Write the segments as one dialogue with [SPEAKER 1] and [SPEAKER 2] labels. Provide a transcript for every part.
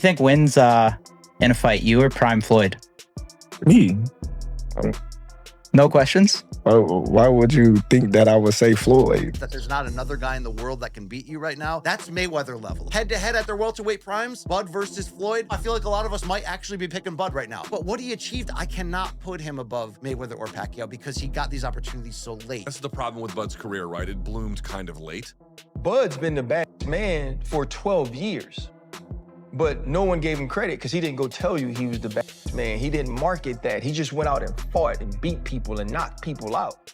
[SPEAKER 1] think wins in a fight, you or Prime Floyd?
[SPEAKER 2] Me?
[SPEAKER 1] No questions?
[SPEAKER 2] Why would you think that I would say Floyd?
[SPEAKER 3] That there's not another guy in the world that can beat you right now. That's Mayweather level. Head to head at their welterweight primes, Bud versus Floyd. I feel like a lot of us might actually be picking Bud right now. But what he achieved, I cannot put him above Mayweather or Pacquiao because he got these opportunities so late.
[SPEAKER 4] That's the problem with Bud's career, right? It bloomed kind of late.
[SPEAKER 5] Bud's been the best man for 12 years. But no one gave him credit because he didn't go tell you he was the best man. He didn't market that. He just went out and fought and beat people and knocked people out.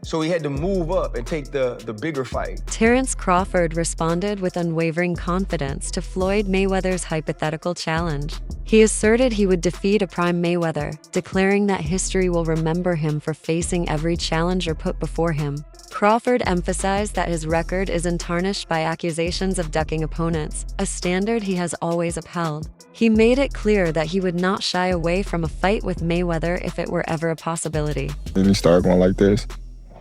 [SPEAKER 5] So he had to move up and take the bigger fight.
[SPEAKER 6] Terence Crawford responded with unwavering confidence to Floyd Mayweather's hypothetical challenge. He asserted he would defeat a prime Mayweather, declaring that history will remember him for facing every challenger put before him. Crawford emphasized that his record is untarnished by accusations of ducking opponents, a standard he has always upheld. He made it clear that he would not shy away from a fight with Mayweather if it were ever a possibility.
[SPEAKER 2] Then he started going like this.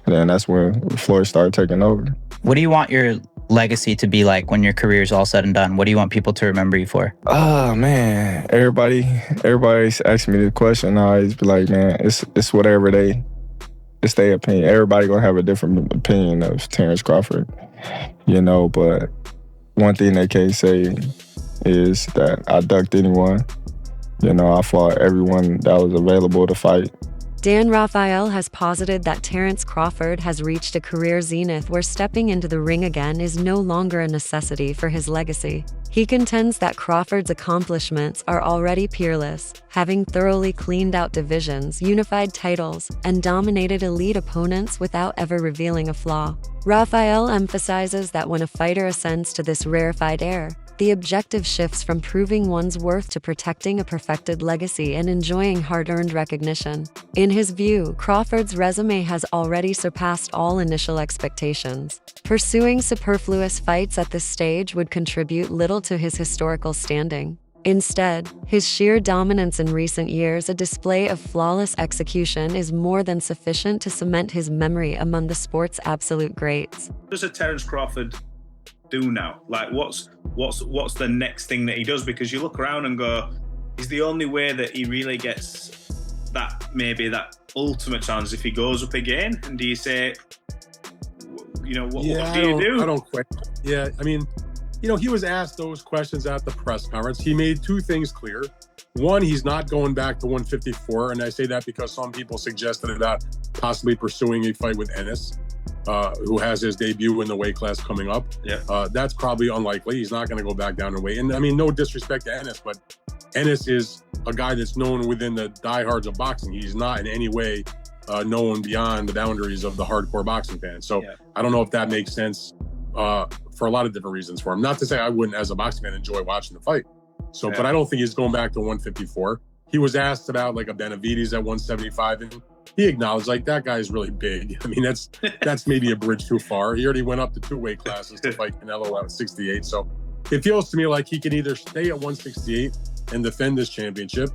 [SPEAKER 2] And then that's when Floyd started taking over.
[SPEAKER 1] What do you want your legacy to be like when your career is all said and done? What do you want people to remember you for?
[SPEAKER 2] Oh, man. Everybody's asking me the question. I always be like, man, it's whatever it's their opinion. Everybody gonna have a different opinion of Terence Crawford, but one thing they can't say is that I ducked anyone. I fought everyone that was available to fight.
[SPEAKER 6] Dan Rafael has posited that Terence Crawford has reached a career zenith where stepping into the ring again is no longer a necessity for his legacy. He contends that Crawford's accomplishments are already peerless, having thoroughly cleaned out divisions, unified titles, and dominated elite opponents without ever revealing a flaw. Rafael emphasizes that when a fighter ascends to this rarefied air, the objective shifts from proving one's worth to protecting a perfected legacy and enjoying hard-earned recognition. In his view, Crawford's resume has already surpassed all initial expectations. Pursuing superfluous fights at this stage would contribute little to his historical standing. Instead, his sheer dominance in recent years, a display of flawless execution, is more than sufficient to cement his memory among the sport's absolute greats.
[SPEAKER 7] What does a Terence Crawford do now? Like, what's the next thing that he does? Because you look around and go, is the only way that he really gets that, maybe that ultimate chance, if he goes up again? And do you say, what do you do?
[SPEAKER 8] I don't quit. Yeah, I mean, he was asked those questions at the press conference. He made two things clear. One, he's not going back to 154, and I say that because some people suggested about possibly pursuing a fight with Ennis, who has his debut in the weight class coming up.
[SPEAKER 7] Yeah.
[SPEAKER 8] That's probably unlikely. He's not going to go back down in weight. And I mean, no disrespect to Ennis, but Ennis is a guy that's known within the diehards of boxing. He's not in any way known beyond the boundaries of the hardcore boxing fan. So I don't know if that makes sense for a lot of different reasons for him. Not to say I wouldn't, as a boxing fan, enjoy watching the fight. So, but I don't think he's going back to 154. He was asked about like a Benavides at 175, and he acknowledged like that guy's really big. I mean, that's maybe a bridge too far. He already went up to 2 weight classes to fight Canelo at 68. So it feels to me like he can either stay at 168 and defend this championship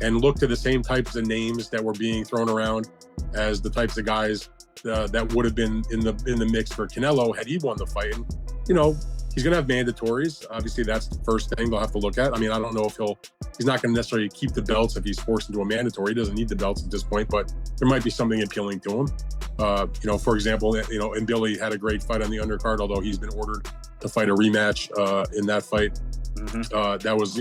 [SPEAKER 8] and look to the same types of names that were being thrown around as the types of guys that would have been in the mix for Canelo had he won the fight. And, he's going to have mandatories. Obviously, that's the first thing they'll have to look at. I mean, I don't know if he's not going to necessarily keep the belts if he's forced into a mandatory. He doesn't need the belts at this point, but there might be something appealing to him. For example, and Billy had a great fight on the undercard, although he's been ordered to fight a rematch in that fight. That was,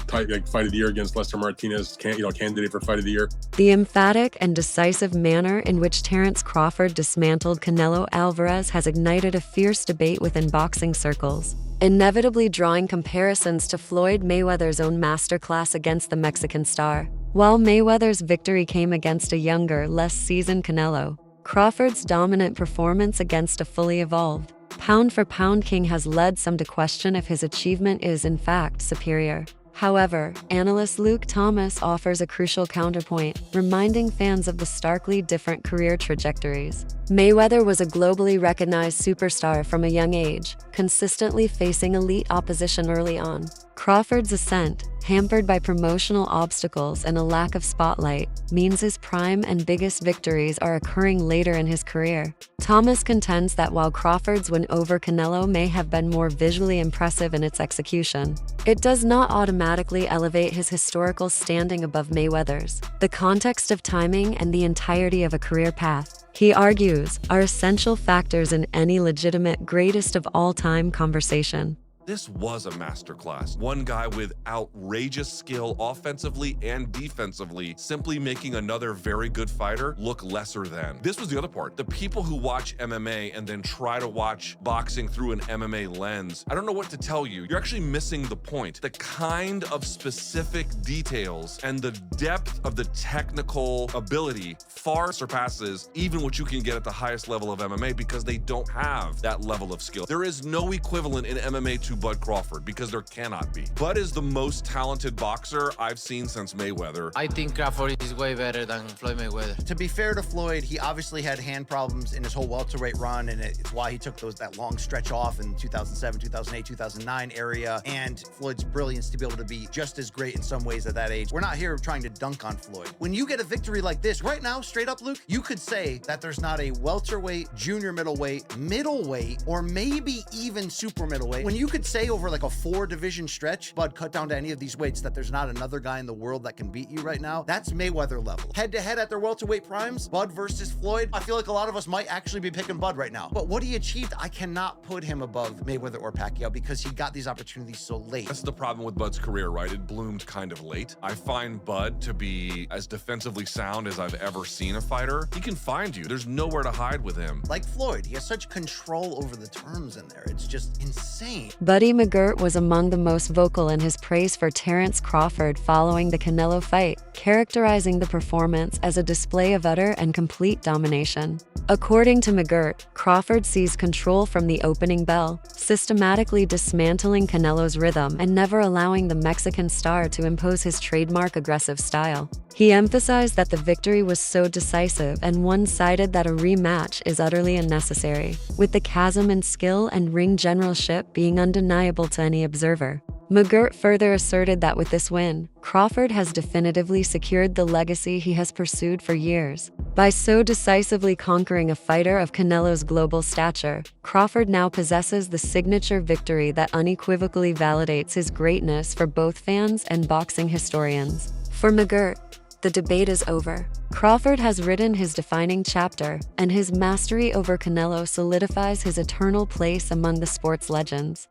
[SPEAKER 8] fight of the year against Lester Martinez, candidate for fight of the year.
[SPEAKER 6] The emphatic and decisive manner in which Terence Crawford dismantled Canelo Alvarez has ignited a fierce debate within boxing circles, inevitably drawing comparisons to Floyd Mayweather's own masterclass against the Mexican star. While Mayweather's victory came against a younger, less seasoned Canelo, Crawford's dominant performance against a fully evolved, pound-for-pound king has led some to question if his achievement is, in fact, superior. However, analyst Luke Thomas offers a crucial counterpoint, reminding fans of the starkly different career trajectories. Mayweather was a globally recognized superstar from a young age, consistently facing elite opposition early on. Crawford's ascent, hampered by promotional obstacles and a lack of spotlight, means his prime and biggest victories are occurring later in his career. Thomas contends that while Crawford's win over Canelo may have been more visually impressive in its execution, it does not automatically elevate his historical standing above Mayweather's. The context of timing and the entirety of a career path, he argues, are essential factors in any legitimate greatest of all time conversation.
[SPEAKER 4] This was a masterclass. One guy with outrageous skill offensively and defensively, simply making another very good fighter look lesser than. This was the other part. The people who watch MMA and then try to watch boxing through an MMA lens, I don't know what to tell you. You're actually missing the point. The kind of specific details and the depth of the technical ability far surpasses even what you can get at the highest level of MMA because they don't have that level of skill. There is no equivalent in MMA to Bud Crawford because there cannot be. Bud is the most talented boxer I've seen since Mayweather.
[SPEAKER 9] I think Crawford is way better than Floyd Mayweather.
[SPEAKER 3] To be fair to Floyd, he obviously had hand problems in his whole welterweight run, and it's why he took that long stretch off in 2007, 2008, 2009 area, and Floyd's brilliance to be able to be just as great in some ways at that age. We're not here trying to dunk on Floyd. When you get a victory like this, right now, straight up, Luke, you could say that there's not a welterweight, junior middleweight, or maybe even super middleweight. When you could say over like a 4-division stretch, Bud, cut down to any of these weights, that there's not another guy in the world that can beat you right now, that's Mayweather level. Head to head at their welterweight primes, Bud versus Floyd, I feel like a lot of us might actually be picking Bud right now. But what he achieved, I cannot put him above Mayweather or Pacquiao because he got these opportunities so late.
[SPEAKER 4] That's the problem with Bud's career, right? It bloomed kind of late. I find Bud to be as defensively sound as I've ever seen a fighter. He can find you. There's nowhere to hide with him.
[SPEAKER 3] Like Floyd, he has such control over the terms in there. It's just insane.
[SPEAKER 6] Buddy McGirt was among the most vocal in his praise for Terence Crawford following the Canelo fight, characterizing the performance as a display of utter and complete domination. According to McGirt, Crawford seized control from the opening bell, systematically dismantling Canelo's rhythm and never allowing the Mexican star to impose his trademark aggressive style. He emphasized that the victory was so decisive and one-sided that a rematch is utterly unnecessary, with the chasm in skill and ring generalship being undeniable to any observer. McGirt further asserted that with this win, Crawford has definitively secured the legacy he has pursued for years. By so decisively conquering a fighter of Canelo's global stature, Crawford now possesses the signature victory that unequivocally validates his greatness for both fans and boxing historians. For McGirt, the debate is over. Crawford has written his defining chapter, and his mastery over Canelo solidifies his eternal place among the sport's legends.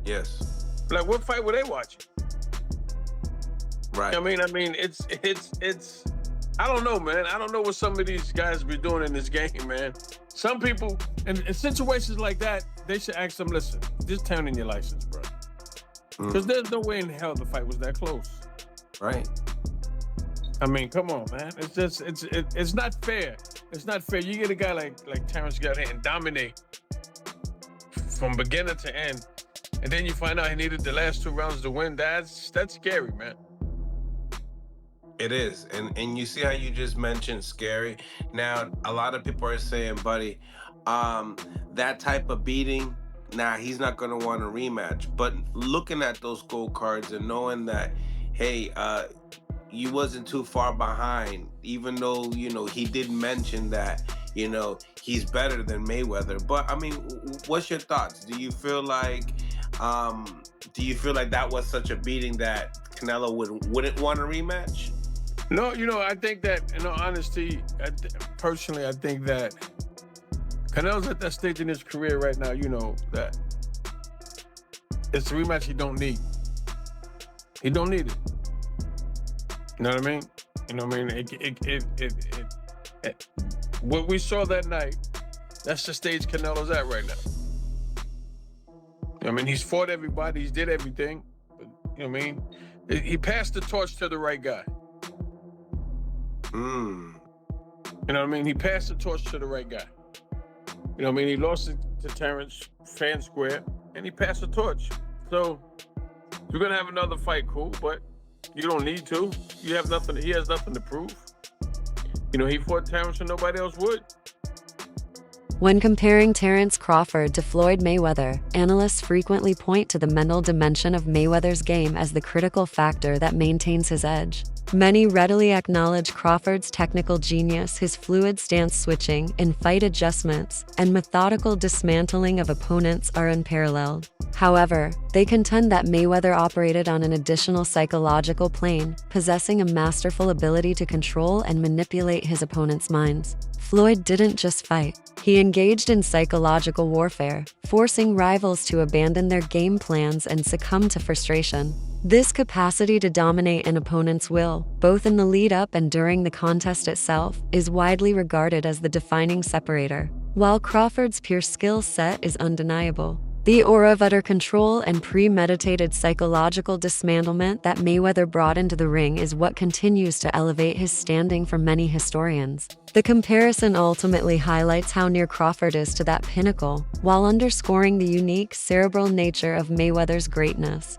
[SPEAKER 10] Yes.
[SPEAKER 11] Like, what fight were they watching?
[SPEAKER 10] Right.
[SPEAKER 11] I mean, it's. I don't know, man. I don't know what some of these guys be doing in this game, man. Some people, in situations like that, they should ask them, listen, just turn in your license, bro. Because there's no way in hell the fight was that close.
[SPEAKER 10] Right.
[SPEAKER 11] I mean, come on, man. It's just, it's not fair. It's not fair. You get a guy like Terence got here and dominate from beginning to end, and then you find out he needed the last 2 rounds to win. That's scary, man.
[SPEAKER 10] It is. And you see how you just mentioned scary. Now, a lot of people are saying, buddy, that type of beating, he's not going to want a rematch. But looking at those scorecards and knowing that, hey, you wasn't too far behind, even though, he did mention that, he's better than Mayweather. But, I mean, what's your thoughts? Do you feel like that was such a beating that Canelo wouldn't want a rematch?
[SPEAKER 11] No, I think that, in all honesty, personally, I think that Canelo's at that stage in his career right now, that it's a rematch he don't need. He don't need it. You know what I mean? You know what I mean? What we saw that night, that's the stage Canelo's at right now. I mean, he's fought everybody, he's did everything. But, you know what I mean? He passed the torch to the right guy. You know what I mean? He passed the torch to the right guy. You know what I mean? He lost it to Terence fan square, and he passed the torch. So you're gonna have another fight, cool, but you don't need to. You have nothing. He has nothing to prove. He fought Terence and nobody else would.
[SPEAKER 6] When comparing Terence Crawford to Floyd Mayweather, analysts frequently point to the mental dimension of Mayweather's game as the critical factor that maintains his edge. Many readily acknowledge Crawford's technical genius, his fluid stance switching, in-fight adjustments, and methodical dismantling of opponents are unparalleled. However, they contend that Mayweather operated on an additional psychological plane, possessing a masterful ability to control and manipulate his opponents' minds. Floyd didn't just fight. He engaged in psychological warfare, forcing rivals to abandon their game plans and succumb to frustration. This capacity to dominate an opponent's will, both in the lead-up and during the contest itself, is widely regarded as the defining separator. While Crawford's pure skill set is undeniable, the aura of utter control and premeditated psychological dismantlement that Mayweather brought into the ring is what continues to elevate his standing for many historians. The comparison ultimately highlights how near Crawford is to that pinnacle, while underscoring the unique cerebral nature of Mayweather's greatness.